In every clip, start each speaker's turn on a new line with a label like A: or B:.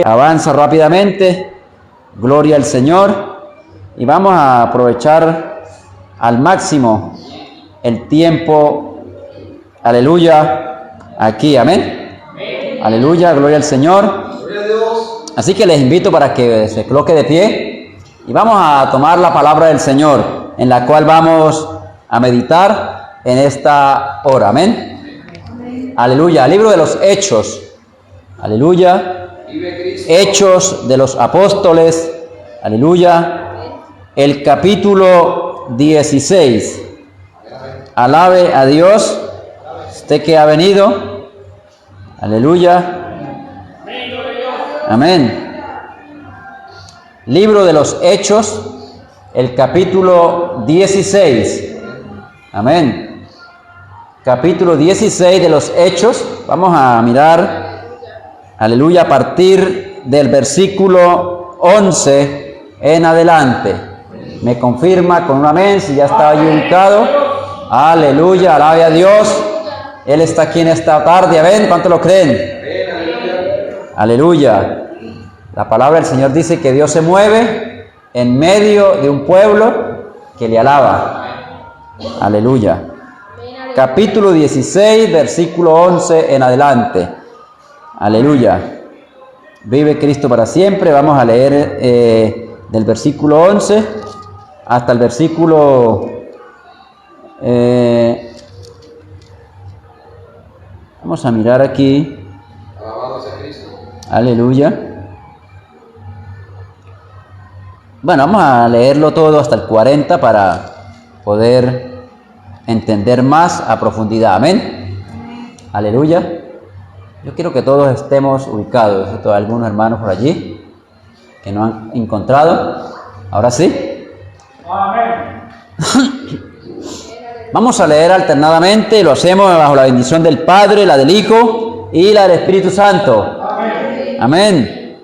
A: avanza rápidamente, gloria al Señor, y vamos a aprovechar al máximo el tiempo, aleluya, aquí, amén, aleluya, gloria al Señor. Así que les invito para que se coloque de pie y vamos a tomar la palabra del Señor, en la cual vamos a meditar en esta hora, amén, aleluya. Libro de los Hechos, aleluya. Hechos de los Apóstoles, aleluya, el capítulo 16. Alabe a Dios, usted que ha venido, aleluya, amén. Libro de los Hechos, el capítulo 16, amén. Capítulo 16 de los Hechos, vamos a mirar, aleluya, a partir del versículo 11 en adelante. Me confirma con un amén si ya está ahí ubicado. Aleluya, alabe a Dios. Él está aquí en esta tarde, amén. ¿Cuánto lo creen? Aleluya. La palabra del Señor dice que Dios se mueve en medio de un pueblo que le alaba. Aleluya. Capítulo 16, versículo 11 en adelante. Aleluya. Vive Cristo para siempre. Vamos a leer del versículo 11 hasta el versículo... vamos a mirar aquí. Aleluya. Bueno, vamos a leerlo todo hasta el 40 para poder entender más a profundidad. Amén. Aleluya. Yo quiero que todos estemos ubicados, ¿cierto? Algunos hermanos por allí que no han encontrado. Ahora sí. Amén. Vamos a leer alternadamente, lo hacemos bajo la bendición del Padre, la del Hijo y la del Espíritu Santo. Amén. Amén.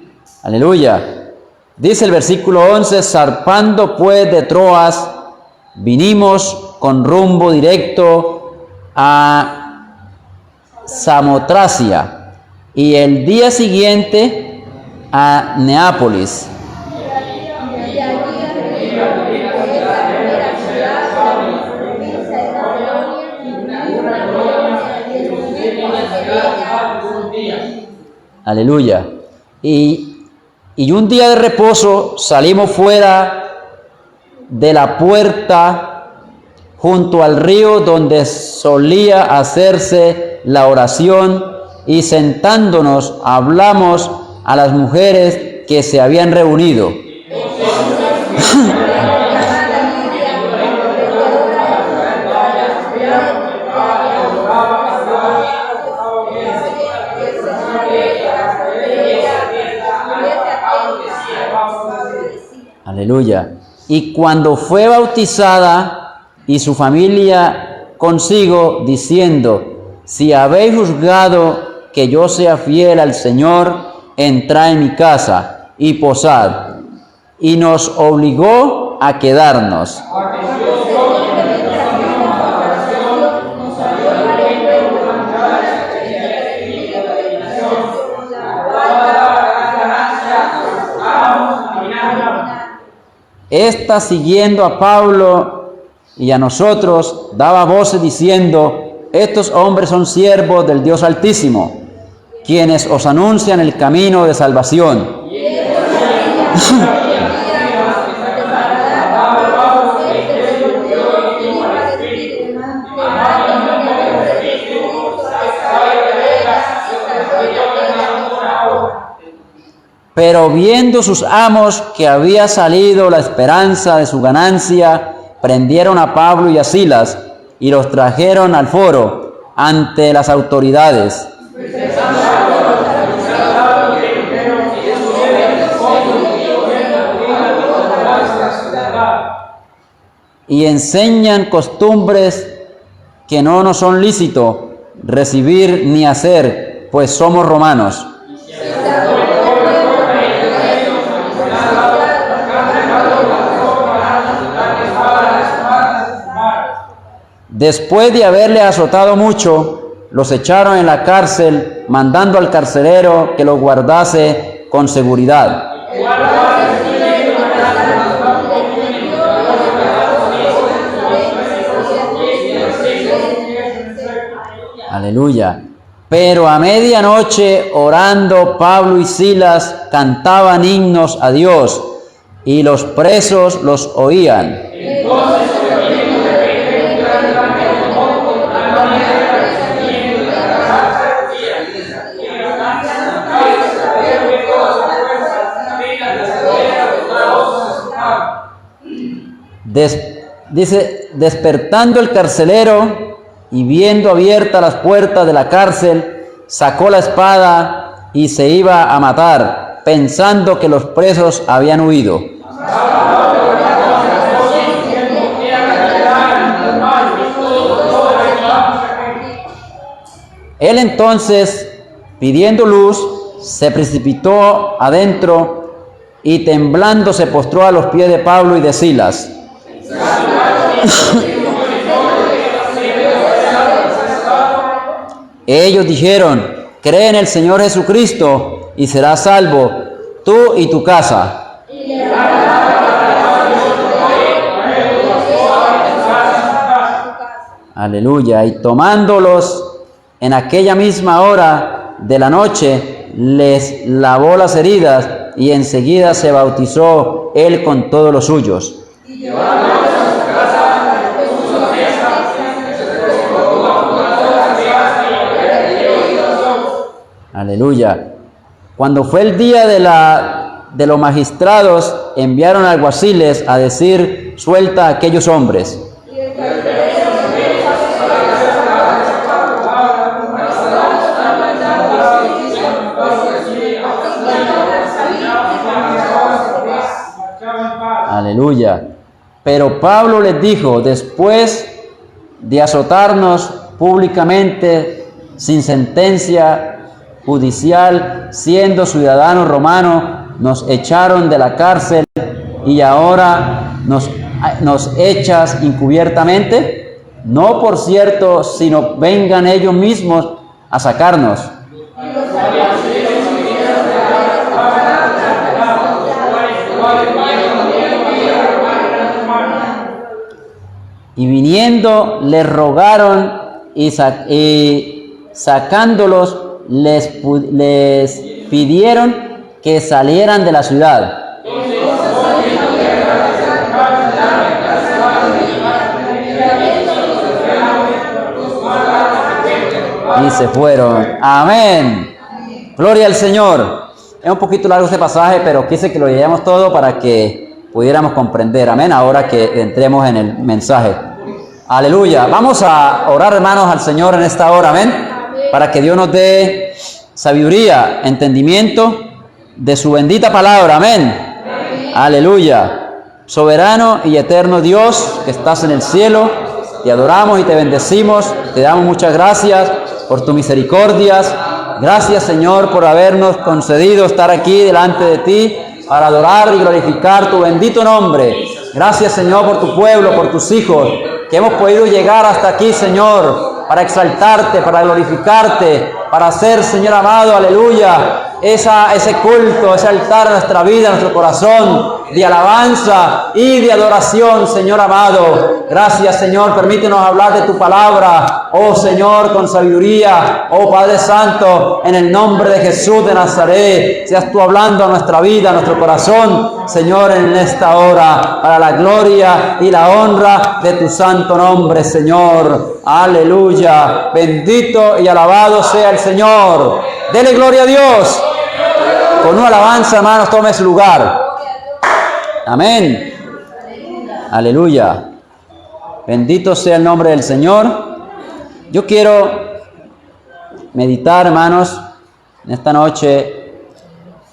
A: Aleluya. Dice el versículo 11, zarpando pues de Troas, vinimos con rumbo directo a Samotracia y el día siguiente a Neápolis. Aleluya. Y un día de reposo salimos fuera de la puerta junto al río donde solía hacerse la oración, y sentándonos hablamos a las mujeres que se habían reunido. Aleluya. Y cuando fue bautizada y su familia consigo, diciendo: si habéis juzgado que yo sea fiel al Señor, entrad en mi casa y posad. Y nos obligó a quedarnos. Esta, siguiendo a Pablo y a nosotros, daba voces diciendo: estos hombres son siervos del Dios Altísimo, quienes os anuncian el camino de salvación. Pero viendo sus amos que había salido la esperanza de su ganancia, prendieron a Pablo y a Silas y los trajeron al foro ante las autoridades. Y enseñan costumbres que no nos son lícito recibir ni hacer, pues somos romanos. Después de haberle azotado mucho, los echaron en la cárcel, mandando al carcelero que los guardase con seguridad. Aleluya. Pero a medianoche, orando, Pablo y Silas cantaban himnos a Dios, y los presos los oían. Dice, despertando el carcelero y viendo abiertas las puertas de la cárcel, sacó la espada y se iba a matar, pensando que los presos habían huido. Él entonces, pidiendo luz, se precipitó adentro y temblando se postró a los pies de Pablo y de Silas. Ellos dijeron, cree en el Señor Jesucristo y serás salvo, tú y tu casa. Aleluya. Y tomándolos en aquella misma hora de la noche, les lavó las heridas y enseguida se bautizó él con todos los suyos. Aleluya. Cuando fue el día de los magistrados, enviaron alguaciles a decir, suelta a aquellos hombres. Aleluya. Pero Pablo les dijo, después de azotarnos públicamente sin sentencia judicial, siendo ciudadanos romanos, nos echaron de la cárcel y ahora nos echas encubiertamente. No por cierto, sino vengan ellos mismos a sacarnos. Y viniendo les rogaron y sacándolos les pidieron que salieran de la ciudad. Y se fueron. Amén. Gloria al Señor. Es un poquito largo este pasaje, pero quise que lo leyéramos todo para que pudiéramos comprender. Amén. Ahora que entremos en el mensaje. Aleluya. Vamos a orar, hermanos, al Señor en esta hora. Amén. Para que Dios nos dé sabiduría, entendimiento de su bendita palabra. Amén. Aleluya. Soberano y eterno Dios que estás en el cielo, te adoramos y te bendecimos. Te damos muchas gracias por tus misericordias. Gracias, Señor, por habernos concedido estar aquí delante de ti para adorar y glorificar tu bendito nombre. Gracias, Señor, por tu pueblo, por tus hijos, que hemos podido llegar hasta aquí, Señor, para exaltarte, para glorificarte, para hacer, Señor amado, aleluya, ese culto, ese altar en nuestra vida, en nuestro corazón, de alabanza y de adoración, Señor amado. Gracias, Señor, permítenos hablar de tu palabra, oh Señor, con sabiduría, oh Padre Santo, en el nombre de Jesús de Nazaret, seas tú hablando a nuestra vida, a nuestro corazón, Señor, en esta hora, para la gloria y la honra de tu santo nombre, Señor. Aleluya. Bendito y alabado sea el Señor. Dele gloria a Dios. Con una alabanza, hermanos, tome su lugar. Amén. Aleluya. Bendito sea el nombre del Señor. Yo quiero meditar, hermanos, en esta noche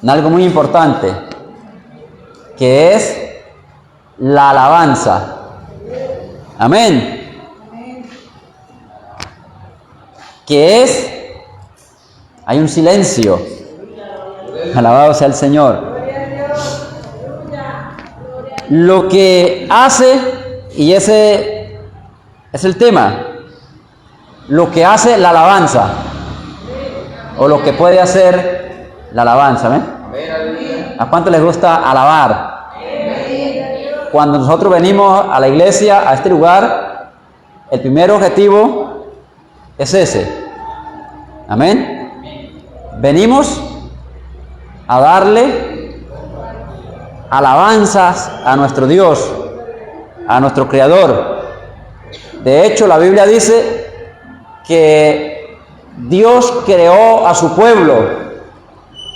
A: en algo muy importante, que es la alabanza. Amén. Que es, hay un silencio. Alabado sea el Señor. Lo que hace, y ese es el tema, lo que hace la alabanza, o lo que puede hacer la alabanza. ¿Amén? ¿A cuánto les gusta alabar? Cuando nosotros venimos a la iglesia, a este lugar, el primer objetivo es ese. Amén. Venimos a darle alabanzas a nuestro Dios, a nuestro Creador. De hecho, la Biblia dice que Dios creó a su pueblo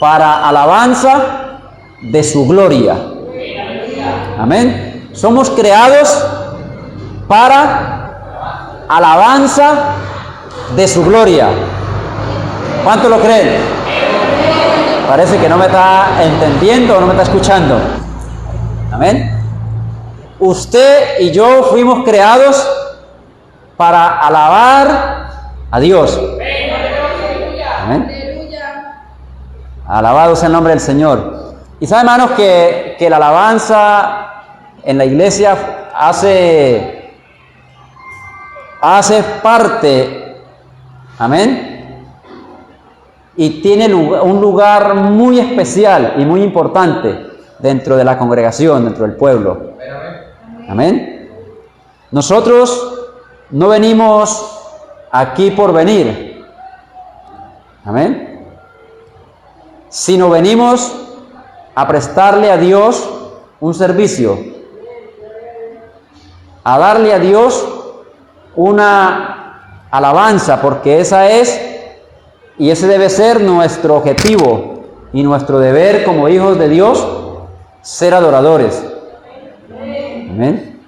A: para alabanza de su gloria. Amén. Somos creados para alabanza de su gloria. ¿Cuántos lo creen? Parece que no me está entendiendo o no me está escuchando. Amén. Usted y yo fuimos creados para alabar a Dios. Amén. Alabado sea el nombre del Señor. Y saben, hermanos, que la alabanza en la iglesia hace parte, amén, y tiene un lugar muy especial y muy importante dentro de la congregación, dentro del pueblo. Amén. Nosotros no venimos aquí por venir, amén, sino venimos a prestarle a Dios un servicio, a darle a Dios una alabanza, porque esa es y ese debe ser nuestro objetivo y nuestro deber como hijos de Dios, ser adoradores. Amén.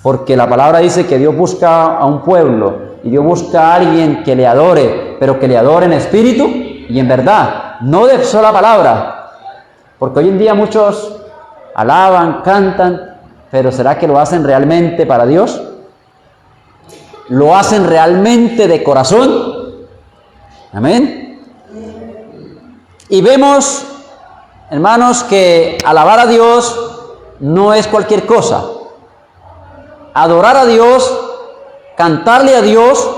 A: Porque la palabra dice que Dios busca a un pueblo y Dios busca a alguien que le adore, pero que le adore en espíritu y en verdad, no de sola palabra. Porque hoy en día muchos alaban, cantan, pero ¿será que lo hacen realmente para Dios? ¿Lo hacen realmente de corazón? Amén. Y vemos, hermanos, que alabar a Dios no es cualquier cosa. Adorar a Dios, cantarle a Dios,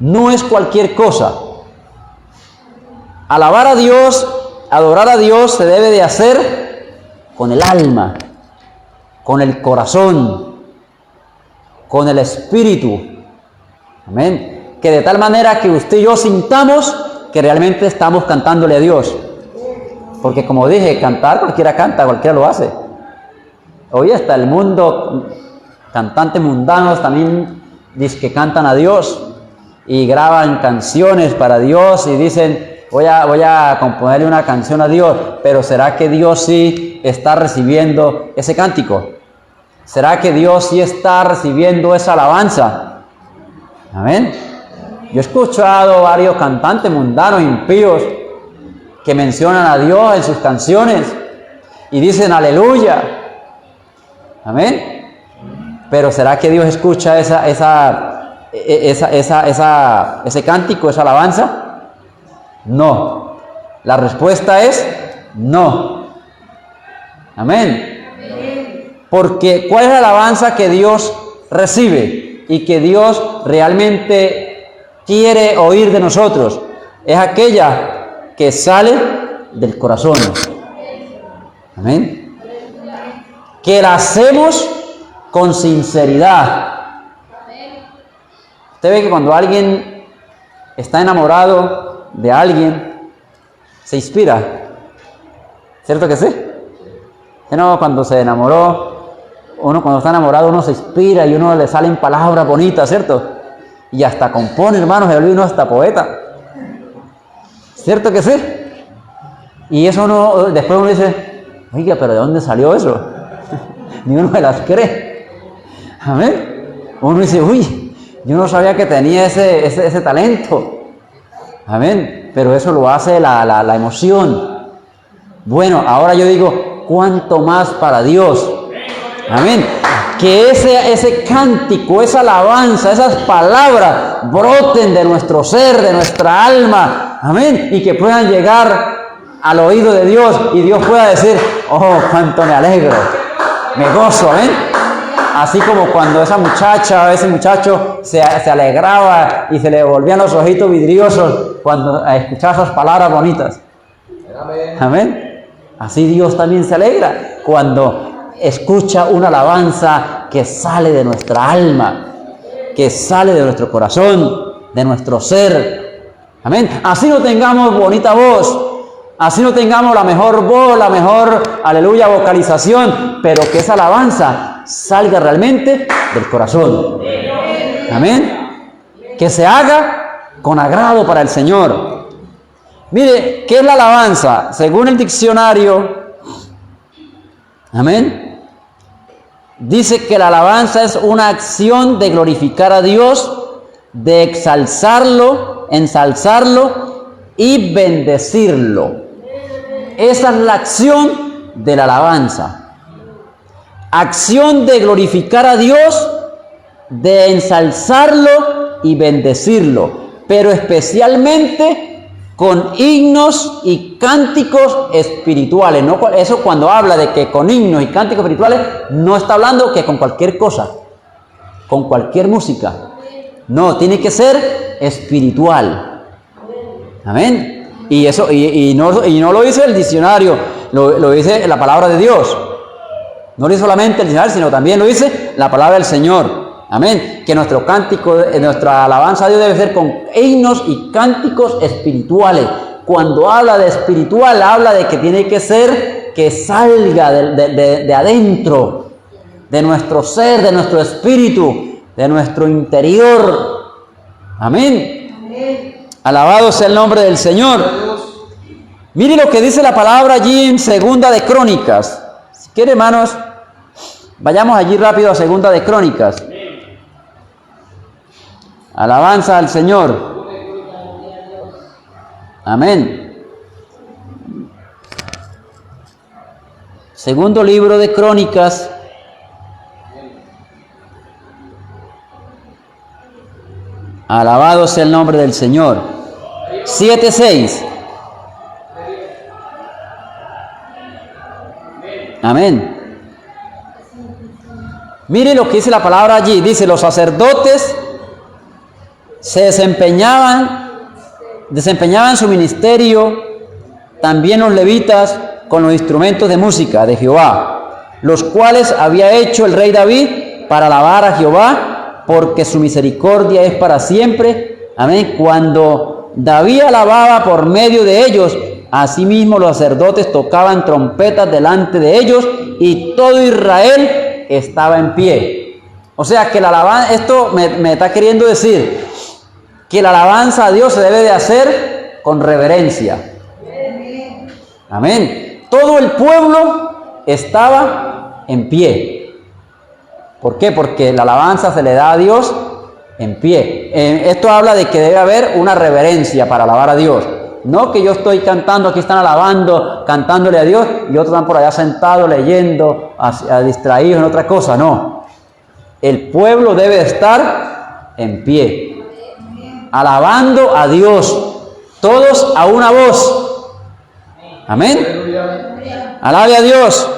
A: no es cualquier cosa. Alabar a Dios, adorar a Dios se debe de hacer con el alma, con el corazón, con el espíritu. Amén. Que de tal manera que usted y yo sintamos que realmente estamos cantándole a Dios. Porque como dije, cantar cualquiera canta, cualquiera lo hace. Hoy hasta el mundo, cantantes mundanos también dicen que cantan a Dios y graban canciones para Dios y dicen, voy a componerle una canción a Dios, pero ¿será que Dios sí está recibiendo ese cántico? ¿Será que Dios sí está recibiendo esa alabanza? Amén. Yo he escuchado varios cantantes mundanos, impíos, que mencionan a Dios en sus canciones y dicen aleluya. Amén. Pero ¿será que Dios escucha ese cántico, esa alabanza? No. La respuesta es no. Amén. Porque ¿cuál es la alabanza que Dios recibe y que Dios realmente quiere oír de nosotros? Es aquella que sale del corazón. Amén. Que la hacemos con sinceridad. Usted ve que cuando alguien está enamorado de alguien, se inspira. ¿Cierto que sí? No, cuando se enamoró, cuando está enamorado, uno se inspira y uno le salen palabras bonitas, ¿cierto? Y hasta compone, hermanos, se vuelve uno hasta poeta. ¿Cierto que sí? Y eso después uno dice, oiga, pero ¿de dónde salió eso? Ni uno se las cree. Amén. Uno dice, uy, yo no sabía que tenía ese talento. Amén. Pero eso lo hace la emoción. Bueno, ahora yo digo, ¿cuánto más para Dios? Amén. Que ese cántico, esa alabanza, esas palabras broten de nuestro ser, de nuestra alma. Amén. Y que puedan llegar al oído de Dios y Dios pueda decir, oh, cuánto me alegro, me gozo. Amén. Así como cuando esa muchacha o ese muchacho se alegraba y se le volvían los ojitos vidriosos cuando escuchaba esas palabras bonitas. Amén. Así Dios también se alegra cuando escucha una alabanza que sale de nuestra alma, que sale de nuestro corazón, de nuestro ser. Amén. Así no tengamos bonita voz, así no tengamos la mejor voz, la mejor, aleluya, vocalización, pero que esa alabanza salga realmente del corazón. Amén. Que se haga con agrado para el Señor. Mire, ¿qué es la alabanza? Según el diccionario, amén, dice que la alabanza es una acción de glorificar a Dios, de ensalzarlo y bendecirlo. Esa es la acción de la alabanza. Acción de glorificar a Dios, de ensalzarlo y bendecirlo, pero especialmente con himnos y cánticos espirituales. No, eso cuando habla de que con himnos y cánticos espirituales, no está hablando que con cualquier cosa, con cualquier música. No, tiene que ser espiritual. Amén. Y eso, y no lo dice el diccionario, lo dice la palabra de Dios. No lo dice solamente el diccionario, sino también lo dice la palabra del Señor. Amén. Que nuestro cántico, nuestra alabanza a Dios debe ser con himnos y cánticos espirituales. Cuando habla de espiritual, habla de que tiene que ser que salga de adentro, de nuestro ser, de nuestro espíritu, de nuestro interior. Amén. Amén. Alabado sea el nombre del Señor. Mire lo que dice la palabra allí en Segunda de Crónicas. Si quiere, hermanos, vayamos allí rápido a Segunda de Crónicas. Alabanza al Señor. Amén. Segundo libro de Crónicas. Alabado sea el nombre del Señor. 7:6. Amén. Mire lo que dice la palabra allí. Dice, los sacerdotes se desempeñaban su ministerio, también los levitas con los instrumentos de música de Jehová, los cuales había hecho el rey David para alabar a Jehová, porque su misericordia es para siempre. Amén. Cuando David alababa por medio de ellos, asimismo los sacerdotes tocaban trompetas delante de ellos y todo Israel estaba en pie. O sea que la alabanza, esto me está queriendo decir que la alabanza a Dios se debe de hacer con reverencia. Amén. Todo el pueblo estaba en pie. ¿Por qué? Porque la alabanza se le da a Dios en pie. Esto habla de que debe haber una reverencia para alabar a Dios. No que yo estoy cantando, aquí están alabando, cantándole a Dios, y otros están por allá sentados, leyendo, distraídos en otra cosa. No. El pueblo debe estar en pie, alabando a Dios, todos a una voz. Amén. Alabe a Dios.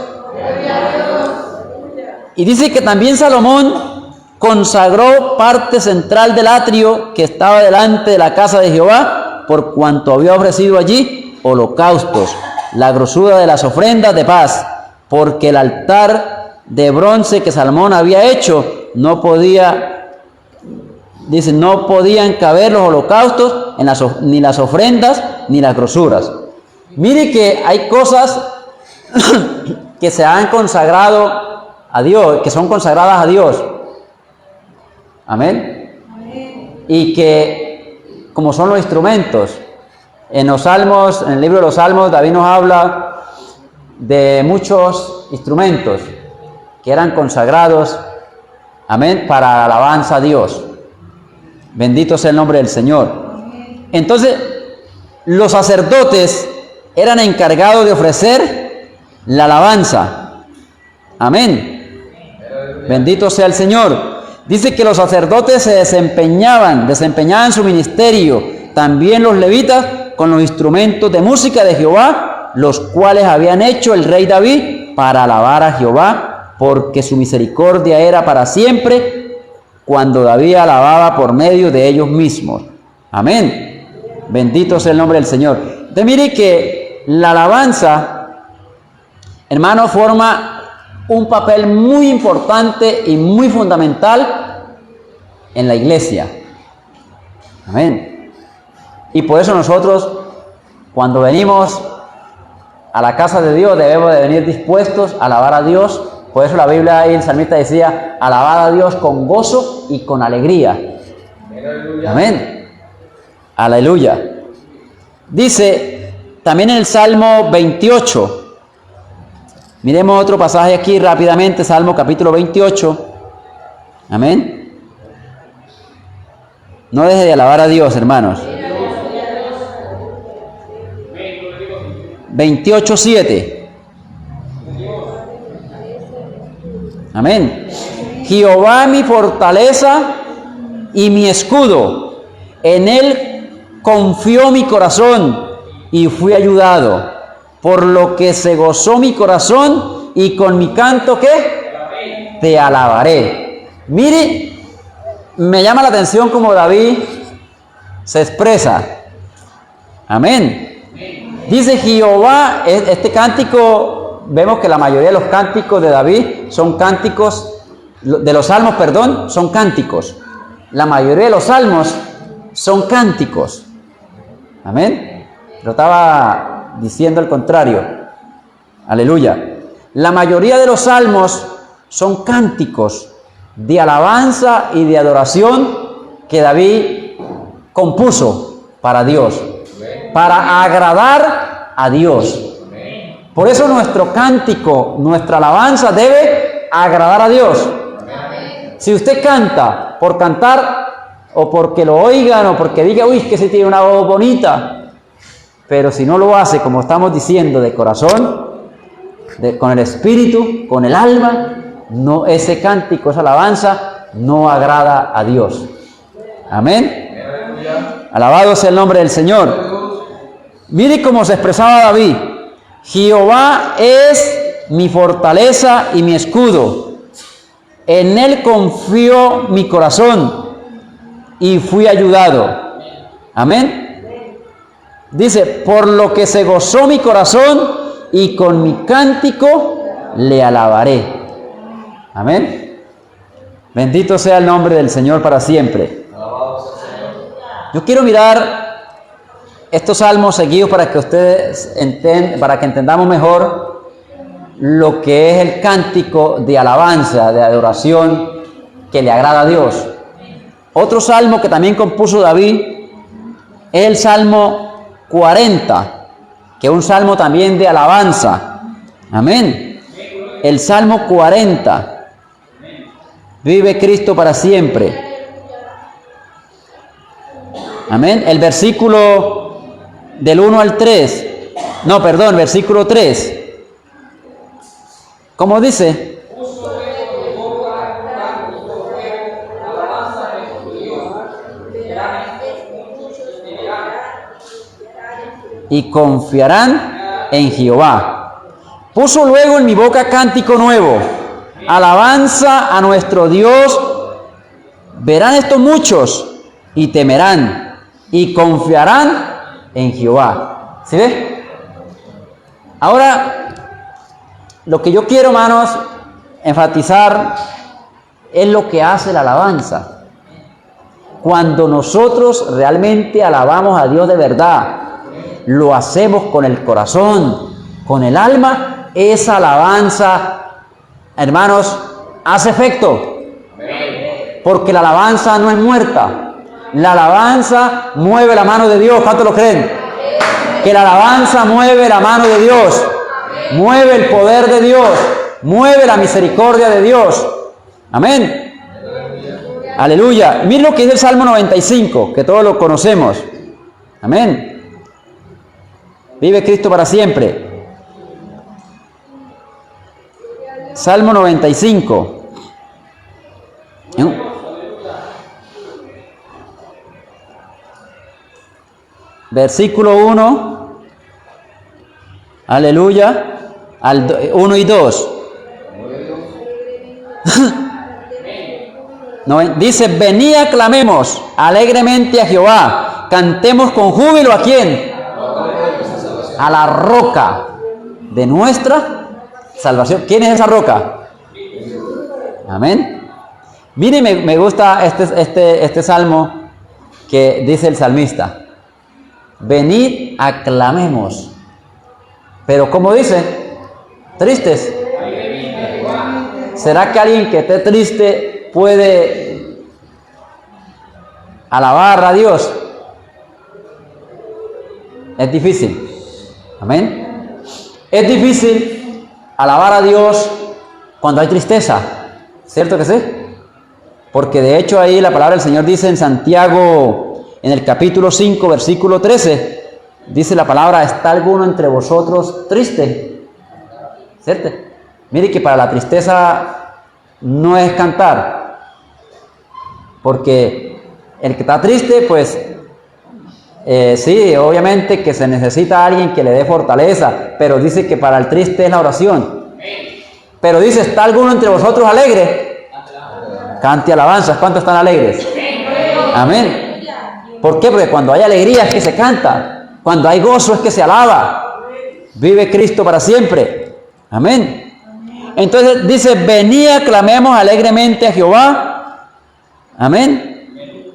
A: Y dice que también Salomón consagró parte central del atrio que estaba delante de la casa de Jehová, por cuanto había ofrecido allí holocaustos, la grosura de las ofrendas de paz, porque el altar de bronce que Salomón había hecho no podían caber los holocaustos ni las ofrendas ni las grosuras. Mire que hay cosas que se han consagrado a Dios, que son consagradas a Dios. Amén. Y que, como son los instrumentos, en los Salmos, en el libro de los Salmos, David nos habla de muchos instrumentos que eran consagrados, amén, para alabanza a Dios. Bendito sea el nombre del Señor. Entonces, los sacerdotes eran encargados de ofrecer la alabanza. Amén. Bendito sea el Señor. Dice que los sacerdotes se desempeñaban su ministerio, también los levitas con los instrumentos de música de Jehová, los cuales habían hecho el rey David para alabar a Jehová, porque su misericordia era para siempre, cuando David alababa por medio de ellos mismos. Amén. Bendito sea el nombre del Señor. Entonces mire que la alabanza hermano, forma un papel muy importante y muy fundamental en la iglesia. Amén. Y por eso nosotros, cuando venimos a la casa de Dios, debemos de venir dispuestos a alabar a Dios. Por eso la Biblia ahí, el salmista decía, alabar a Dios con gozo y con alegría. Amén. Aleluya. Dice también en el Salmo 28. Miremos otro pasaje aquí rápidamente, Salmo capítulo 28. Amén. No deje de alabar a Dios, hermanos. 28:7. Amén. Jehová mi fortaleza y mi escudo, en él confió mi corazón y fui ayudado, por lo que se gozó mi corazón y con mi canto, ¿qué? Te alabaré. Mire, me llama la atención como David se expresa. Amén. Dice Jehová, este cántico, vemos que la mayoría de los cánticos de David son cánticos, de los salmos, perdón, son cánticos. La mayoría de los salmos son cánticos. Amén. Lo estaba diciendo al contrario. Aleluya. La mayoría de los salmos son cánticos de alabanza y de adoración que David compuso para Dios, para agradar a Dios. Por eso nuestro cántico, nuestra alabanza debe agradar a Dios. Si usted canta por cantar, o porque lo oigan, o porque diga, uy, que se tiene una voz bonita, pero si no lo hace, como estamos diciendo, de corazón, con el espíritu, con el alma, no, ese cántico, esa alabanza, no agrada a Dios. Amén. Alabado sea el nombre del Señor. Mire cómo se expresaba David. Jehová es mi fortaleza y mi escudo. En él confió mi corazón y fui ayudado. Amén. Dice, por lo que se gozó mi corazón y con mi cántico le alabaré. Amén. Bendito sea el nombre del Señor para siempre. Yo quiero mirar estos salmos seguidos para que ustedes para que entendamos mejor lo que es el cántico de alabanza, de adoración que le agrada a Dios. Otro salmo que también compuso David es el Salmo 40, que es un salmo también de alabanza. Amén. El Salmo 40. Vive Cristo para siempre. Amén. El versículo del 1 al 3. No, perdón, versículo 3. ¿Cómo dice? Y confiarán en Jehová. Puso luego en mi boca cántico nuevo, alabanza a nuestro Dios. Verán esto muchos y temerán y confiarán en Jehová. ¿Sí ve? Ahora, lo que yo quiero, hermanos, enfatizar es lo que hace la alabanza. Cuando nosotros realmente alabamos a Dios de verdad, lo hacemos con el corazón, con el alma, esa alabanza, hermanos, hace efecto. Porque la alabanza no es muerta. La alabanza mueve la mano de Dios. ¿Cuántos lo creen? Que la alabanza mueve la mano de Dios. Mueve el poder de Dios, mueve la misericordia de Dios. Amén. Aleluya. Miren lo que es el Salmo 95, que todos lo conocemos. Amén. Vive Cristo para siempre. Salmo 95. Versículo 1. Aleluya. 1 y 2. Dice, venid aclamemos alegremente a Jehová, cantemos con júbilo ¿a quién? A la roca de nuestra salvación. ¿Quién es esa roca? Amén. Mire, me gusta este salmo que dice el salmista. Venid, aclamemos. Pero ¿cómo dice? Tristes. ¿Será que alguien que esté triste puede alabar a Dios? Es difícil. Amén. Es difícil alabar a Dios cuando hay tristeza. ¿Cierto que sí? Porque de hecho ahí la palabra del Señor dice en Santiago, en el capítulo 5, versículo 13, dice la palabra, ¿está alguno entre vosotros triste? ¿Cierto? Mire que para la tristeza no es cantar. Porque el que está triste, pues, sí, obviamente que se necesita a alguien que le dé fortaleza, pero dice que para el triste es la oración. Pero dice, ¿está alguno entre vosotros alegre? Cante alabanzas. ¿Cuántos están alegres? Amén. ¿Por qué? Porque cuando hay alegría es que se canta. Cuando hay gozo es que se alaba. Vive Cristo para siempre. Amén. Entonces dice, venid, aclamemos alegremente a Jehová. Amén.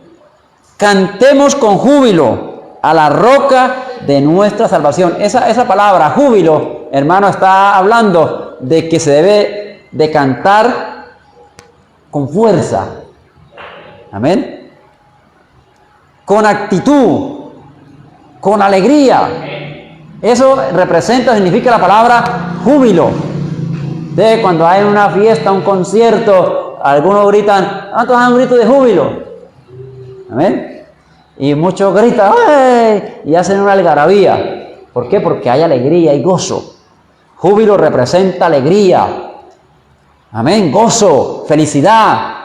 A: Cantemos con júbilo a la roca de nuestra salvación. Esa palabra, júbilo, hermano, está hablando de que se debe de cantar con fuerza. Amén. Con actitud, con alegría. Eso representa, significa la palabra júbilo. De cuando hay una fiesta, un concierto, algunos gritan, ¿cuántos dan un grito de júbilo? Amén. Y muchos gritan, ¡ay! Y hacen una algarabía. ¿Por qué? Porque hay alegría y gozo. Júbilo representa alegría. Amén, gozo, felicidad.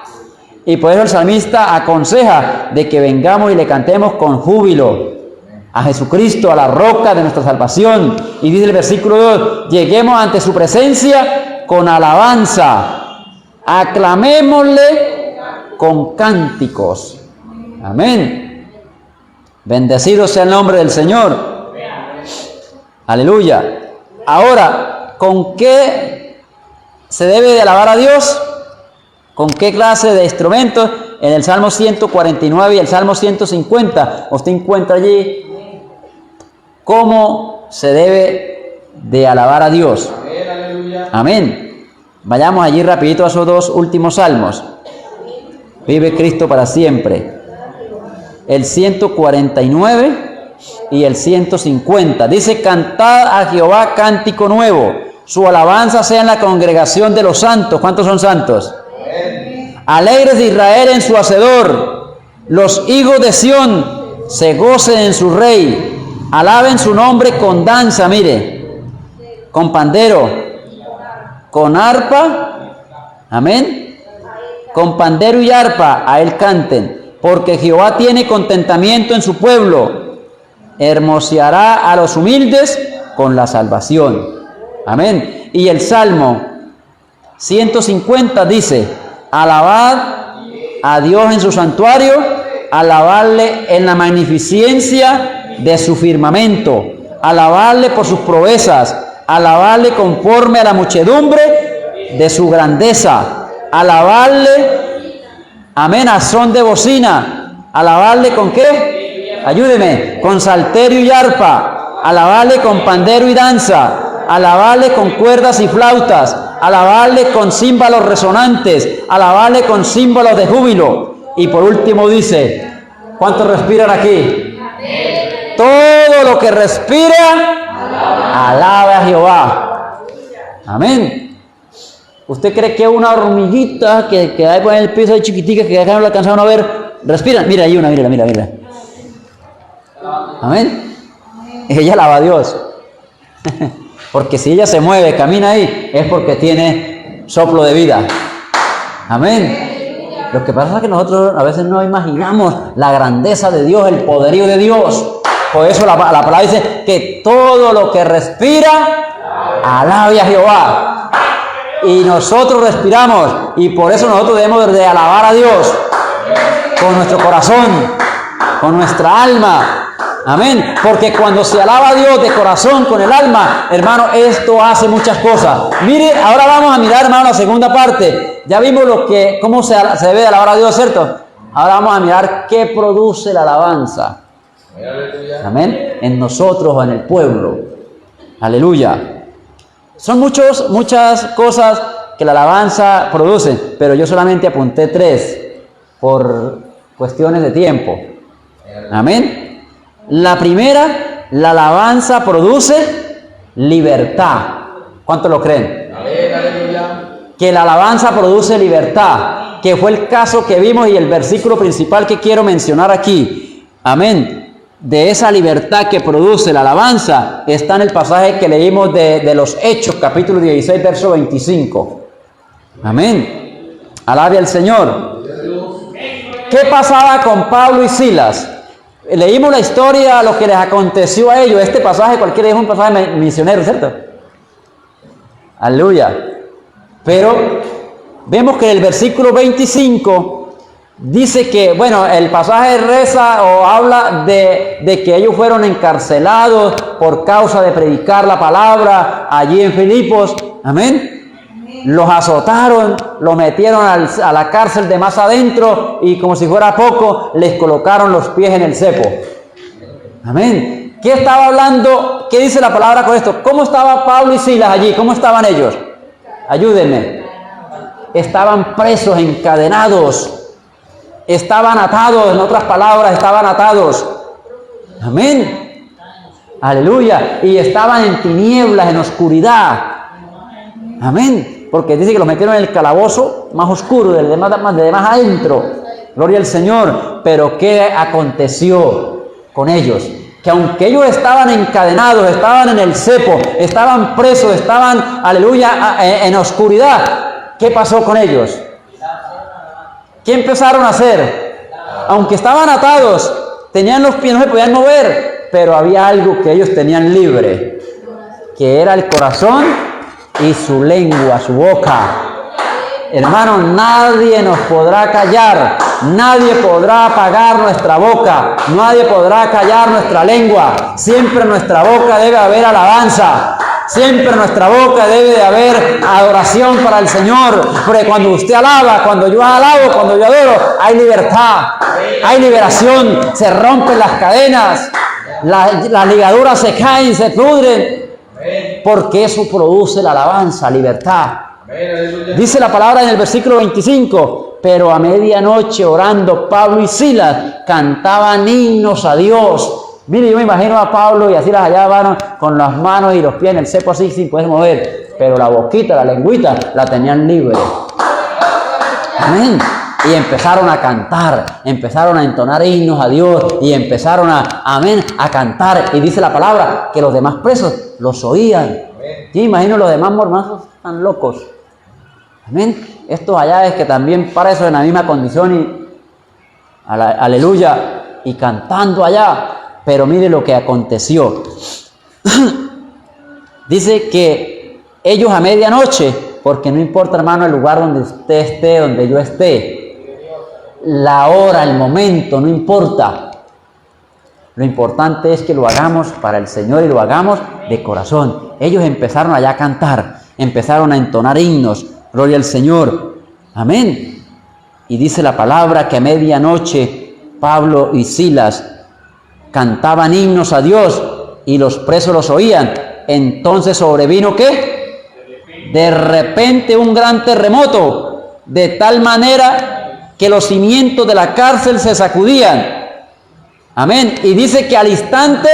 A: Y por eso el salmista aconseja de que vengamos y le cantemos con júbilo a Jesucristo, a la roca de nuestra salvación. Y dice el versículo 2, lleguemos ante su presencia con alabanza, aclamémosle con cánticos. Amén. Bendecido sea el nombre del Señor. Aleluya. Ahora, ¿con qué se debe de alabar a Dios? ¿Con qué clase de instrumentos? En el Salmo 149 y el Salmo 150, usted encuentra allí cómo se debe de alabar a Dios. Amén. Vayamos allí rapidito a esos dos últimos salmos. Vive Cristo para siempre. El 149 y el 150. Dice, cantad a Jehová cántico nuevo. Su alabanza sea en la congregación de los santos. ¿Cuántos son santos? Alegres de Israel en su hacedor. Los hijos de Sión se gocen en su rey. Alaben su nombre con danza, mire, con pandero, con arpa, amén, con pandero y arpa a él canten, porque Jehová tiene contentamiento en su pueblo, hermoseará a los humildes con la salvación, amén. Y el Salmo 150 dice, alabad a Dios en su santuario, alabadle en la magnificencia de su firmamento, alabarle por sus proezas, alabarle conforme a la muchedumbre de su grandeza, alabarle, amén, a son de bocina, alabarle con qué, ayúdeme, con salterio y arpa, alabarle con pandero y danza, alabarle con cuerdas y flautas, alabarle con címbalos resonantes, alabarle con címbalos de júbilo. Y por último dice, ¿cuántos respiran aquí? Todo lo que respira, alabe a Jehová. Amén. ¿Usted cree que una hormiguita que hay por el piso de chiquitica que acá no la alcanzaron a ver, respiran? Mira, hay una, mira. Amén. Ella alaba a Dios. Porque si ella se mueve, camina ahí, es porque tiene soplo de vida. Amén. Lo que pasa es que nosotros a veces no imaginamos la grandeza de Dios, el poderío de Dios. Por eso la palabra dice que todo lo que respira, alabe a Jehová. Y nosotros respiramos, y por eso nosotros debemos de alabar a Dios con nuestro corazón, con nuestra alma, Amén. Porque cuando se alaba a Dios de corazón, con el alma, hermano, esto hace muchas cosas. Mire, ahora vamos a mirar, hermano, la segunda parte. Ya vimos cómo se debe alabar a Dios, ¿cierto? Ahora vamos a mirar qué produce la alabanza. Amén. En nosotros o en el pueblo. Aleluya. Son muchas cosas que la alabanza produce, pero yo solamente apunté 3 por cuestiones de tiempo. Amén. La primera, la alabanza produce libertad. ¿Cuántos lo creen? Que la alabanza produce libertad, que fue el caso que vimos y el versículo principal que quiero mencionar aquí. Amén. De esa libertad que produce la alabanza está en el pasaje que leímos de los Hechos, capítulo 16, verso 25. Amén. Alabe al Señor. ¿Qué pasaba con Pablo y Silas? Leímos la historia, lo que les aconteció a ellos. Este pasaje, cualquiera es un pasaje misionero, ¿cierto? Aleluya. Pero vemos que el versículo 25 dice que, bueno, el pasaje reza o habla de que ellos fueron encarcelados por causa de predicar la palabra allí en Filipos. Amén. Los azotaron, los metieron a la cárcel de más adentro y como si fuera poco, les colocaron los pies en el cepo. Amén. ¿Qué estaba hablando? ¿Qué dice la palabra con esto? ¿Cómo estaba Pablo y Silas allí? ¿Cómo estaban ellos? Ayúdenme. Estaban presos, encadenados. Estaban atados, en otras palabras, estaban atados. Amén. Aleluya. Y estaban en tinieblas, en oscuridad. Amén. Porque dice que los metieron en el calabozo más oscuro, de más adentro. Gloria al Señor. Pero ¿qué aconteció con ellos? Que aunque ellos estaban encadenados, estaban en el cepo, estaban presos, estaban, aleluya, en oscuridad. ¿Qué pasó con ellos? ¿Qué empezaron a hacer? Aunque estaban atados, tenían los pies, no se podían mover, pero había algo que ellos tenían libre, que era el corazón y su lengua, su boca. Hermano, nadie nos podrá callar, nadie podrá apagar nuestra boca, nadie podrá callar nuestra lengua. Siempre en nuestra boca debe haber alabanza. Siempre en nuestra boca debe de haber adoración para el Señor. Porque cuando usted alaba, cuando yo alabo, cuando yo adoro, hay libertad, hay liberación, se rompen las cadenas, las ligaduras se caen, se pudren. Porque eso produce la alabanza, libertad. Dice la palabra en el versículo 25, pero a medianoche orando Pablo y Silas cantaban himnos a Dios. Mire, yo me imagino a Pablo y a Silas allá van con las manos y los pies en el cepo así sin poder mover, pero la boquita, la lengüita la tenían libre. Amén. Y empezaron a cantar, empezaron a entonar himnos a Dios y empezaron a cantar. Y dice la palabra que los demás presos los oían. Yo imagino los demás mormazos tan locos. Amén. Estos allá es que también para eso en la misma condición y aleluya y cantando allá. Pero mire lo que aconteció. Dice que ellos a medianoche, porque no importa, hermano, el lugar donde usted esté, donde yo esté, la hora, el momento, no importa. Lo importante es que lo hagamos para el Señor y lo hagamos de corazón. Ellos empezaron allá a cantar, empezaron a entonar himnos. Gloria al Señor. Amén. Y dice la palabra que a medianoche Pablo y Silas cantaban himnos a Dios y los presos los oían. Entonces sobrevino ¿qué? De repente un gran terremoto, de tal manera que los cimientos de la cárcel se sacudían. Amén. Y dice que al instante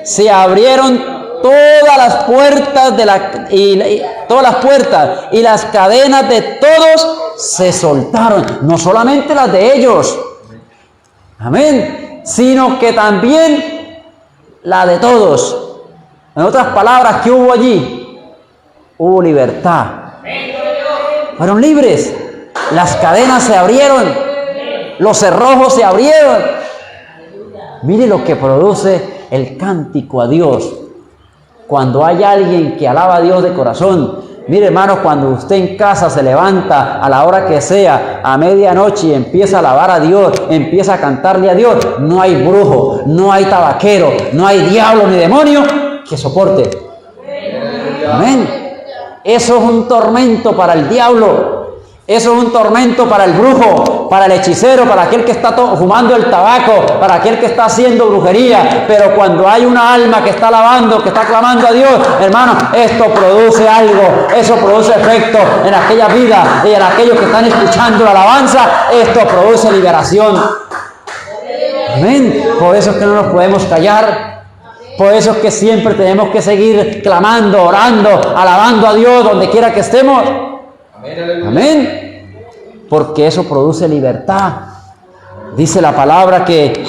A: se abrieron todas las puertas todas las puertas y las cadenas de todos se soltaron. No solamente las de ellos. Amén. Sino que también la de todos. En otras palabras, ¿qué hubo allí? Hubo libertad. Fueron libres. Las cadenas se abrieron. Los cerrojos se abrieron. Mire lo que produce el cántico a Dios. Cuando hay alguien que alaba a Dios de corazón, Mire, hermanos, cuando usted en casa se levanta a la hora que sea, a medianoche, y empieza a alabar a Dios, empieza a cantarle a Dios, no hay brujo, no hay tabaquero, no hay diablo ni demonio que soporte. Amén. Eso es un tormento para el diablo. Eso es un tormento para el brujo, para el hechicero, para aquel que está fumando el tabaco, para aquel que está haciendo brujería. Pero cuando hay una alma que está alabando, que está clamando a Dios, hermano, esto produce algo, eso produce efecto en aquella vida y en aquellos que están escuchando la alabanza. Esto produce liberación. Amén. Por eso es que no nos podemos callar. Por eso es que siempre tenemos que seguir clamando, orando, alabando a Dios donde quiera que estemos. Amén. Porque eso produce libertad. Dice la palabra que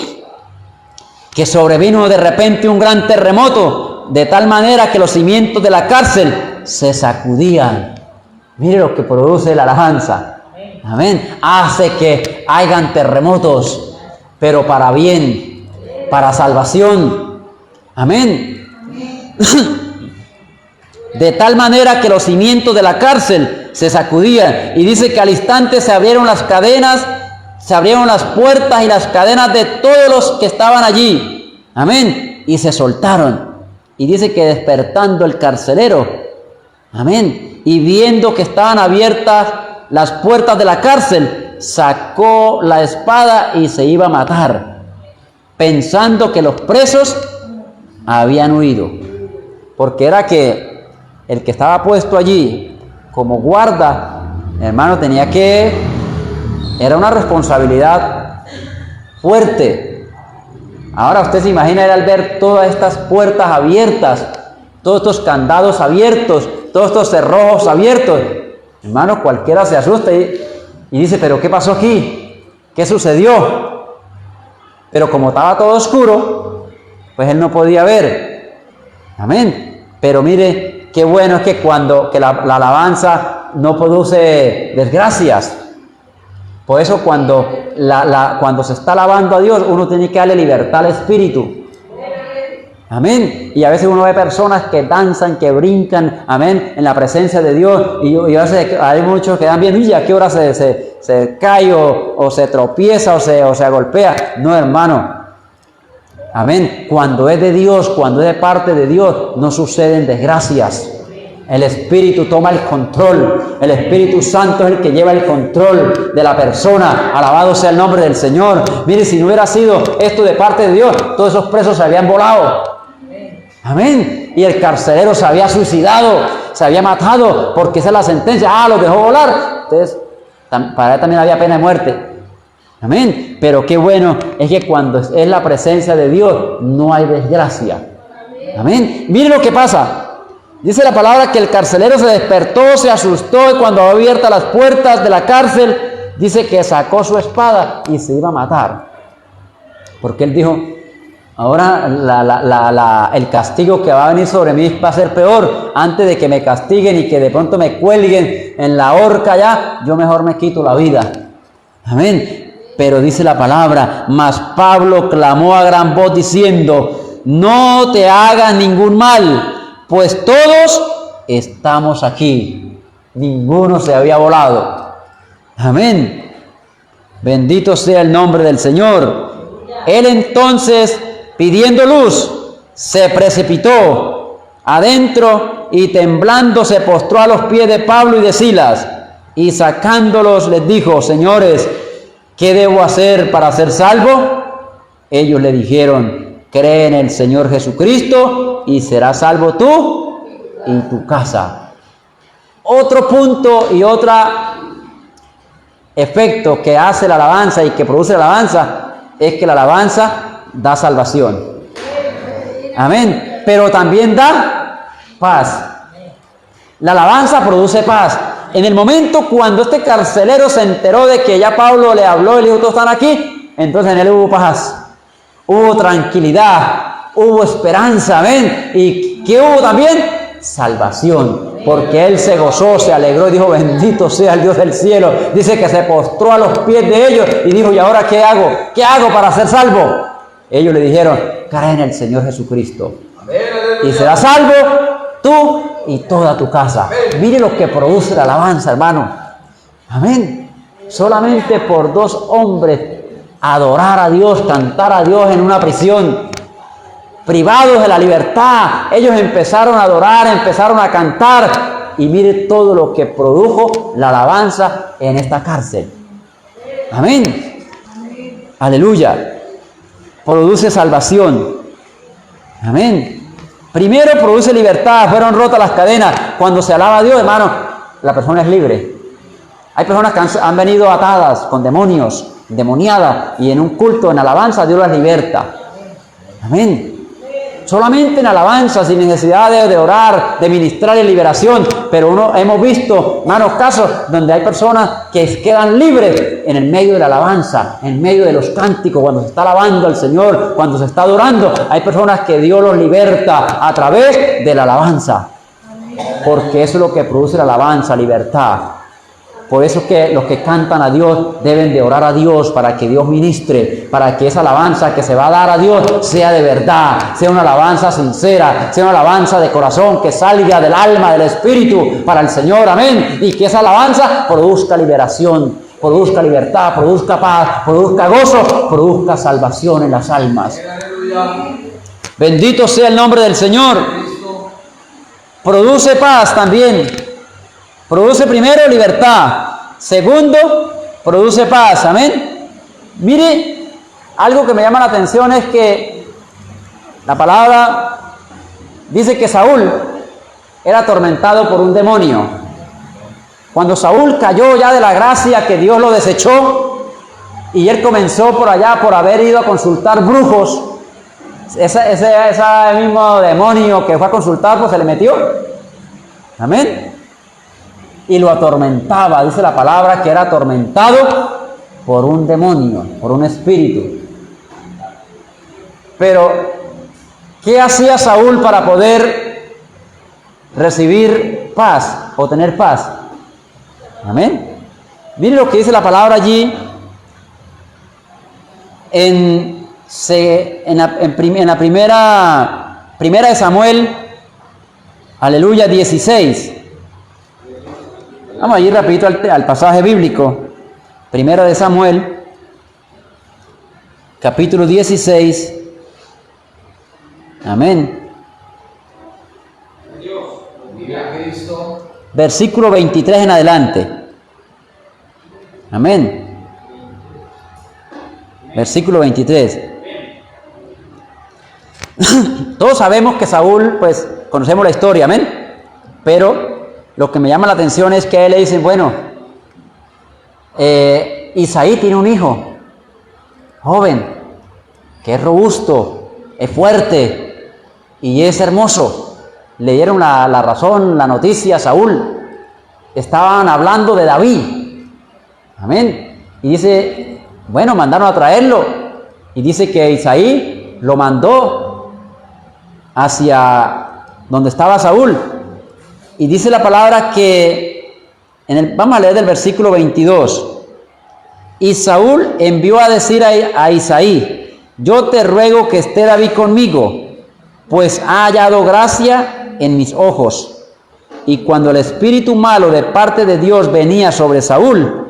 A: sobrevino de repente un gran terremoto, de tal manera que los cimientos de la cárcel se sacudían. Mire lo que produce la alabanza. Amén. Hace que hayan terremotos, pero para bien, para salvación. Amén. De tal manera que los cimientos de la cárcel se sacudían. Y dice que al instante se abrieron las cadenas, se abrieron las puertas y las cadenas de todos los que estaban allí. Amén. Y se soltaron. Y dice que despertando el carcelero, amén, y viendo que estaban abiertas las puertas de la cárcel, sacó la espada y se iba a matar, pensando que los presos habían huido. Porque era que el que estaba puesto allí como guarda, hermano, era una responsabilidad fuerte. Ahora usted se imagina al ver todas estas puertas abiertas, todos estos candados abiertos, todos estos cerrojos abiertos. Hermano, cualquiera se asusta y dice, ¿pero qué pasó aquí? ¿Qué sucedió? Pero como estaba todo oscuro, pues él no podía ver. Amén. Pero mire, qué bueno es que la alabanza no produce desgracias. Por eso cuando se está alabando a Dios, uno tiene que darle libertad al espíritu. Amén. Y a veces uno ve personas que danzan, que brincan, amén, en la presencia de Dios. Y a veces hay muchos que dan bien, y a qué hora se cae o se tropieza o se golpea. No, hermano. Amén. Cuando es de Dios, cuando es de parte de Dios, no suceden desgracias. El Espíritu toma el control. El Espíritu Santo es el que lleva el control de la persona. Alabado sea el nombre del Señor. Mire, si no hubiera sido esto de parte de Dios, todos esos presos se habían volado. Amén. Y el carcelero se había suicidado, se había matado, porque esa es la sentencia. Los dejó volar. Entonces, para él también había pena de muerte. Amén. Pero qué bueno es que cuando es la presencia de Dios, no hay desgracia. Amén. Mire lo que pasa. Dice la palabra que el carcelero se despertó, se asustó, y cuando abrió abiertas las puertas de la cárcel, dice que sacó su espada y se iba a matar. Porque él dijo, ahora el castigo que va a venir sobre mí va a ser peor. Antes de que me castiguen y que de pronto me cuelguen en la horca ya, yo mejor me quito la vida. Amén. Pero dice la palabra, mas Pablo clamó a gran voz diciendo, no te hagas ningún mal, pues todos estamos aquí. Ninguno se había volado. Amén. Bendito sea el nombre del Señor. Él entonces, pidiendo luz, se precipitó adentro y temblando se postró a los pies de Pablo y de Silas. Y sacándolos les dijo, señores, ¿qué debo hacer para ser salvo? Ellos le dijeron, cree en el Señor Jesucristo y serás salvo tú y tu casa. Otro punto y otro efecto que hace la alabanza y que produce la alabanza es que la alabanza da salvación. Amén. Pero también da paz. La alabanza produce paz. En el momento cuando este carcelero se enteró de que ya Pablo le habló y le dijo, todos están aquí, entonces en él hubo paz. Hubo tranquilidad, hubo esperanza, amén. ¿Y qué hubo también? Salvación, porque él se gozó, se alegró y dijo, bendito sea el Dios del cielo. Dice que se postró a los pies de ellos y dijo, ¿y ahora qué hago? ¿Qué hago para ser salvo? Ellos le dijeron, cree en el Señor Jesucristo y serás salvo tú y toda tu casa. Mire lo que produce la alabanza, hermano. Amén. Solamente por 2 hombres adorar a Dios, cantar a Dios en una prisión, privados de la libertad, ellos empezaron a adorar, empezaron a cantar, y mire todo lo que produjo la alabanza en esta cárcel. Amén. Aleluya. Produce salvación. Amén. Primero produce libertad, fueron rotas las cadenas. Cuando se alaba a Dios, hermano, la persona es libre. Hay personas que han venido atadas con demonios, demoniadas, y en un culto, en alabanza, Dios las liberta. Amén. Solamente en alabanza, sin necesidad de orar, de ministrar en liberación. Pero hemos visto, hermanos, casos donde hay personas que quedan libres en el medio de la alabanza, en medio de los cánticos, cuando se está alabando al Señor, cuando se está adorando. Hay personas que Dios los liberta a través de la alabanza. Porque eso es lo que produce la alabanza, libertad. Por eso es que los que cantan a Dios deben de orar a Dios para que Dios ministre, para que esa alabanza que se va a dar a Dios sea de verdad, sea una alabanza sincera, sea una alabanza de corazón que salga del alma, del espíritu para el Señor, amén. Y que esa alabanza produzca liberación, produzca libertad, produzca paz, produzca gozo, produzca salvación en las almas. Bendito sea el nombre del Señor. Produce paz también. Produce primero libertad. Segundo, produce paz. Amén. Mire, algo que me llama la atención es que la palabra dice que Saúl era atormentado por un demonio. Cuando Saúl cayó ya de la gracia, que Dios lo desechó, y él comenzó por allá, por haber ido a consultar brujos, ese mismo demonio que fue a consultar, pues se le metió. Amén. Y lo atormentaba. Dice la palabra que era atormentado por un demonio, por un espíritu. Pero, ¿qué hacía Saúl para poder recibir paz o tener paz? Amén. Mire lo que dice la palabra allí en la primera de Samuel, aleluya, 16. Vamos a ir rapidito al pasaje bíblico. Primera de Samuel, capítulo 16. Amén. Versículo 23 en adelante. Amén. Versículo 23. Todos sabemos que Saúl, pues, conocemos la historia, amén. Pero lo que me llama la atención es que a él le dicen, bueno, Isaí tiene un hijo, joven, que es robusto, es fuerte y es hermoso. Le dieron la razón, la noticia a Saúl. Estaban hablando de David. Amén. Y dice, bueno, mandaron a traerlo. Y dice que Isaí lo mandó hacia donde estaba Saúl. Y dice la palabra que, vamos a leer del versículo 22. Y Saúl envió a decir a Isaí, yo te ruego que esté David conmigo, pues ha hallado gracia en mis ojos. Y cuando el espíritu malo de parte de Dios venía sobre Saúl,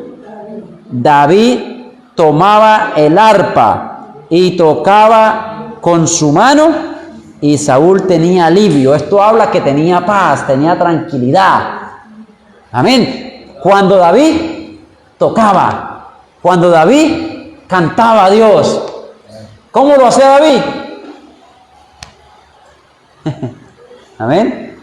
A: David tomaba el arpa y tocaba con su mano, y Saúl tenía alivio. Esto habla que tenía paz, tenía tranquilidad. Amén. Cuando David tocaba, cuando David cantaba a Dios. ¿Cómo lo hacía David? Amén.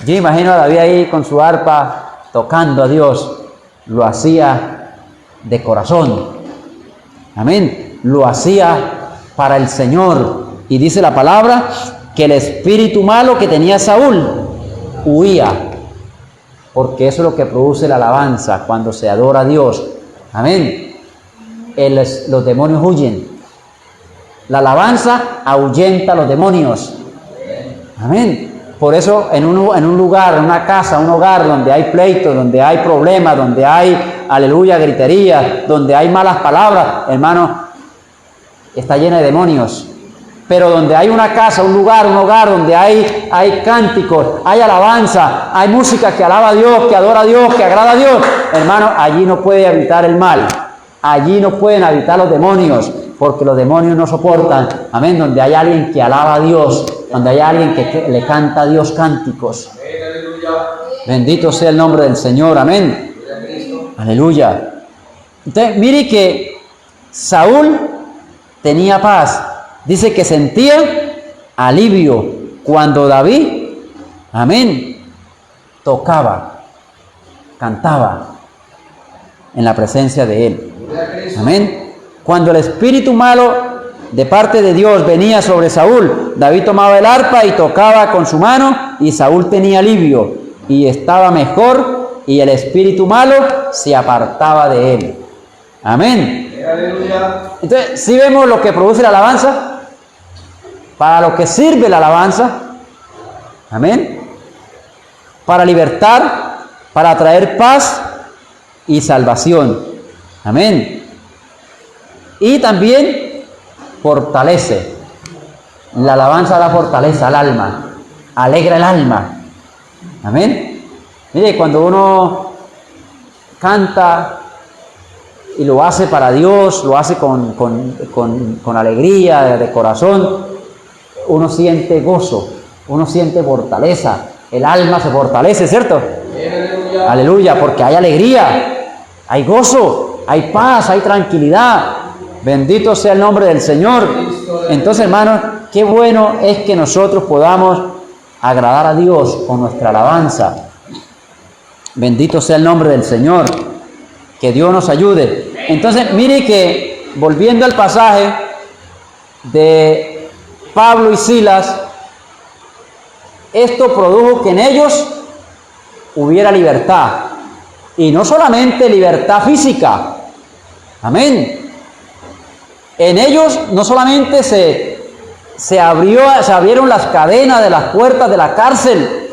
A: Yo imagino a David ahí con su arpa tocando a Dios. Lo hacía de corazón. Amén. Lo hacía para el Señor. Y dice la palabra que el espíritu malo que tenía Saúl huía. Porque eso es lo que produce la alabanza cuando se adora a Dios. Amén. Los demonios huyen. La alabanza ahuyenta a los demonios. Amén. Por eso en un lugar, en una casa, un hogar donde hay pleitos, donde hay problemas, donde hay, aleluya, gritería, donde hay malas palabras, hermano, está llena de demonios. Pero donde hay una casa, un lugar, un hogar, donde hay cánticos, hay alabanza, hay música que alaba a Dios, que adora a Dios, que agrada a Dios, hermano, allí no puede habitar el mal. Allí no pueden habitar los demonios, porque los demonios no soportan. Amén. Donde hay alguien que alaba a Dios, donde hay alguien que le canta a Dios cánticos. Bendito sea el nombre del Señor. Amén. Aleluya. Entonces, mire que Saúl tenía paz. Dice que sentía alivio cuando David, amén, tocaba, cantaba en la presencia de él. Amén. Cuando el espíritu malo de parte de Dios venía sobre Saúl, David tomaba el arpa y tocaba con su mano, y Saúl tenía alivio y estaba mejor, y el espíritu malo se apartaba de él. Amén. Entonces, ¿sí vemos lo que produce la alabanza? Para lo que sirve la alabanza. Amén. Para libertar, para traer paz y salvación. Amén. Y también fortalece. La alabanza da fortaleza al alma, alegra el alma. Amén. Mire, cuando uno canta y lo hace para Dios, lo hace con alegría, de corazón, uno siente gozo, uno siente fortaleza, el alma se fortalece, ¿cierto? Aleluya. Aleluya, porque hay alegría, hay gozo, hay paz, hay tranquilidad. Bendito sea el nombre del Señor. Entonces, hermanos, qué bueno es que nosotros podamos agradar a Dios con nuestra alabanza. Bendito sea el nombre del Señor. Que Dios nos ayude. Entonces, mire que, volviendo al pasaje de Pablo y Silas, esto produjo que en ellos hubiera libertad. Y no solamente libertad física. Amén. En ellos no solamente se abrieron las cadenas de las puertas de la cárcel,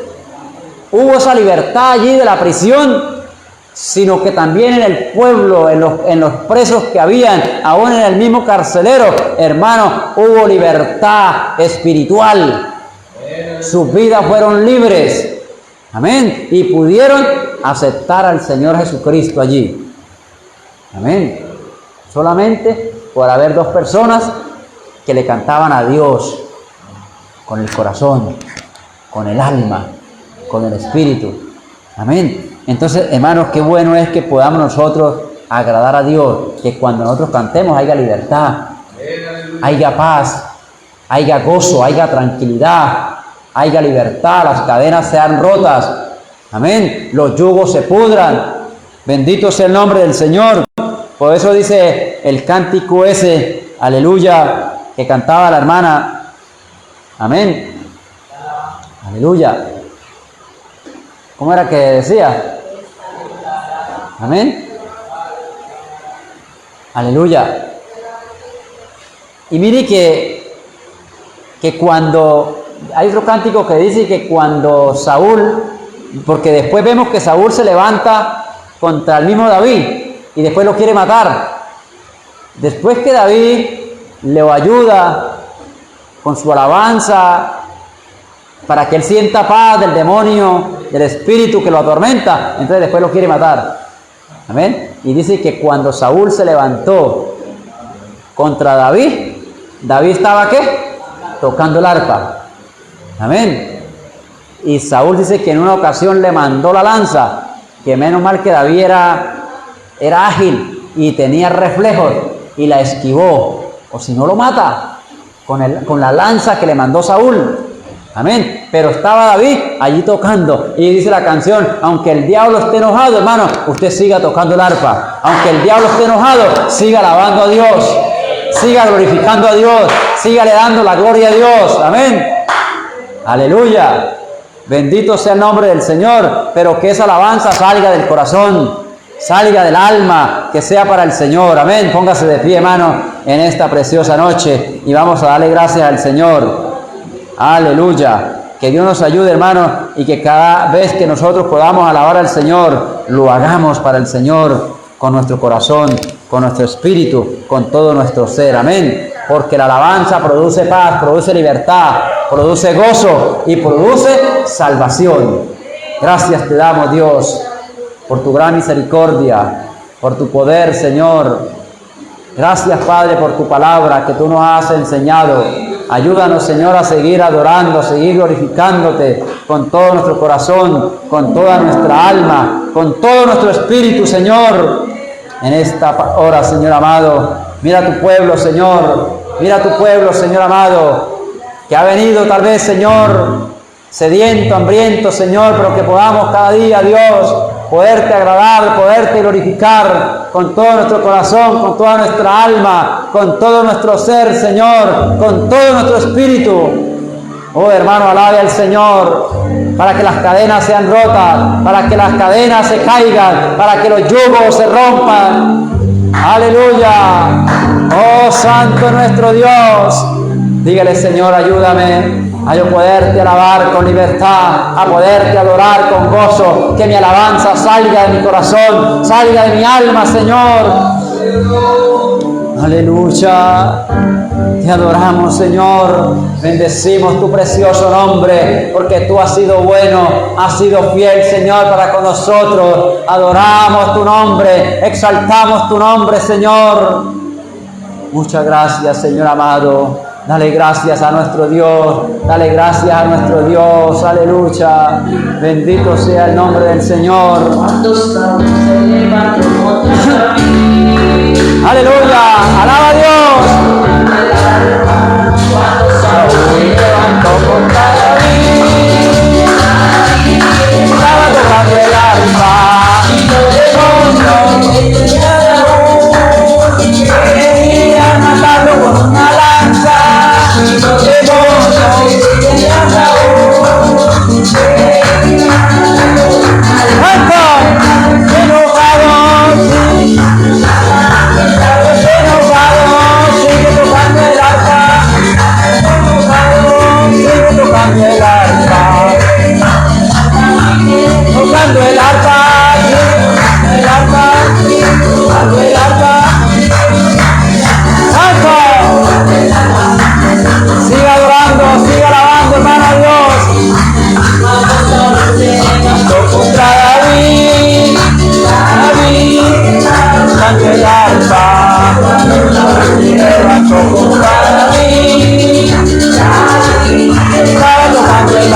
A: hubo esa libertad allí de la prisión, sino que también en el pueblo, en los presos que habían, aún en el mismo carcelero, hermano, hubo libertad espiritual. Sus vidas fueron libres. Amén. Y pudieron aceptar al Señor Jesucristo allí. Amén. Solamente por haber dos personas que le cantaban a Dios con el corazón, con el alma, con el espíritu. Amén. Entonces, hermanos, qué bueno es que podamos nosotros agradar a Dios, que cuando nosotros cantemos haya libertad, haya paz, haya gozo, haya tranquilidad, haya libertad, las cadenas sean rotas. Amén. Los yugos se pudran. Bendito sea el nombre del Señor. Por eso dice el cántico ese, aleluya, que cantaba la hermana. Amén. Aleluya. ¿Cómo era que decía? Amén. Aleluya. Y mire que cuando hay otro cántico que dice que cuando Saúl, porque después vemos que Saúl se levanta contra el mismo David y después lo quiere matar. Después que David le ayuda con su alabanza para que él sienta paz del demonio, del espíritu que lo atormenta, entonces después lo quiere matar. Amén. Y dice que cuando Saúl se levantó contra David, David estaba ¿qué? Tocando el arpa. Amén. Y Saúl dice que en una ocasión le mandó la lanza, que menos mal que David era ágil y tenía reflejos y la esquivó, o si no lo mata con la lanza que le mandó Saúl. Amén. Pero estaba David allí tocando. Y dice la canción, aunque el diablo esté enojado, hermano, usted siga tocando el arpa. Aunque el diablo esté enojado, siga alabando a Dios. Siga glorificando a Dios. Sígale dando la gloria a Dios. Amén. Aleluya. Bendito sea el nombre del Señor. Pero que esa alabanza salga del corazón, salga del alma, que sea para el Señor. Amén. Póngase de pie, hermano, en esta preciosa noche. Y vamos a darle gracias al Señor. Aleluya. Que Dios nos ayude, hermano, y que cada vez que nosotros podamos alabar al Señor, lo hagamos para el Señor, con nuestro corazón, con nuestro espíritu, con todo nuestro ser. Amén. porque la alabanza produce paz, produce libertad, produce gozo y produce salvación. Gracias te damos, Dios, por tu gran misericordia, por tu poder, Señor. Gracias, Padre, por tu palabra que tú nos has enseñado. Ayúdanos, Señor, a seguir adorando, a seguir glorificándote con todo nuestro corazón, con toda nuestra alma, con todo nuestro espíritu, Señor. En esta hora, Señor amado, mira tu pueblo, Señor. Mira tu pueblo, Señor amado, que ha venido tal vez, Señor, sediento, hambriento, Señor, pero que podamos cada día, Dios, poderte agradar, poderte glorificar con todo nuestro corazón, con toda nuestra alma, con todo nuestro ser, Señor, con todo nuestro espíritu. Oh, hermano, alabe al Señor, para que las cadenas sean rotas, para que las cadenas se caigan, para que los yugos se rompan. Aleluya. Oh, santo nuestro Dios. Dígale, Señor, ayúdame a yo poderte alabar con libertad, a poderte adorar con gozo, que mi alabanza salga de mi corazón, salga de mi alma, Señor. Aleluya. Te adoramos, Señor. Bendecimos tu precioso nombre, porque tú has sido bueno, has sido fiel, Señor, para con nosotros. Adoramos tu nombre, exaltamos tu nombre, Señor. Muchas gracias, Señor amado. Dale gracias a nuestro Dios, dale gracias a nuestro Dios, aleluya. Bendito sea el nombre del Señor. Aleluya, alaba a Dios. Saúl levantó contra David, estaba tocando el arpa, quería matarlo con una lanza, tocando el arpa, sigue adorando, sigue alabando, hermano a Dios. Contra David, tocando el arpa, levantó contra David, estaba tocando el arpa,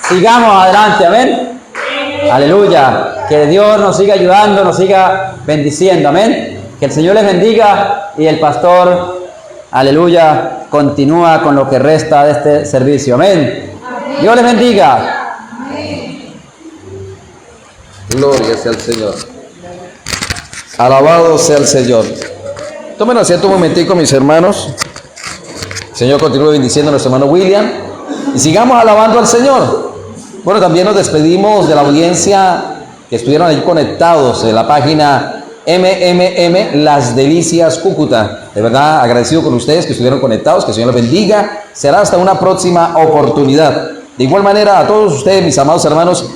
A: sigamos adelante, amén. Aleluya. Que Dios nos siga ayudando, nos siga bendiciendo, amén. Que el Señor les bendiga y el pastor, aleluya, continúa con lo que resta de este servicio, amén. Dios les bendiga.
B: Gloria sea al Señor. Alabado sea el Señor. Tomen asiento un momentico, mis hermanos. El Señor continúe bendiciendo a nuestro hermano William. Y sigamos alabando al Señor. Bueno, también nos despedimos de la audiencia que estuvieron ahí conectados en la página Las Delicias Cúcuta. De verdad, agradecido con ustedes que estuvieron conectados, que el Señor los bendiga. Será hasta una próxima oportunidad. De igual manera, a todos ustedes, mis amados hermanos,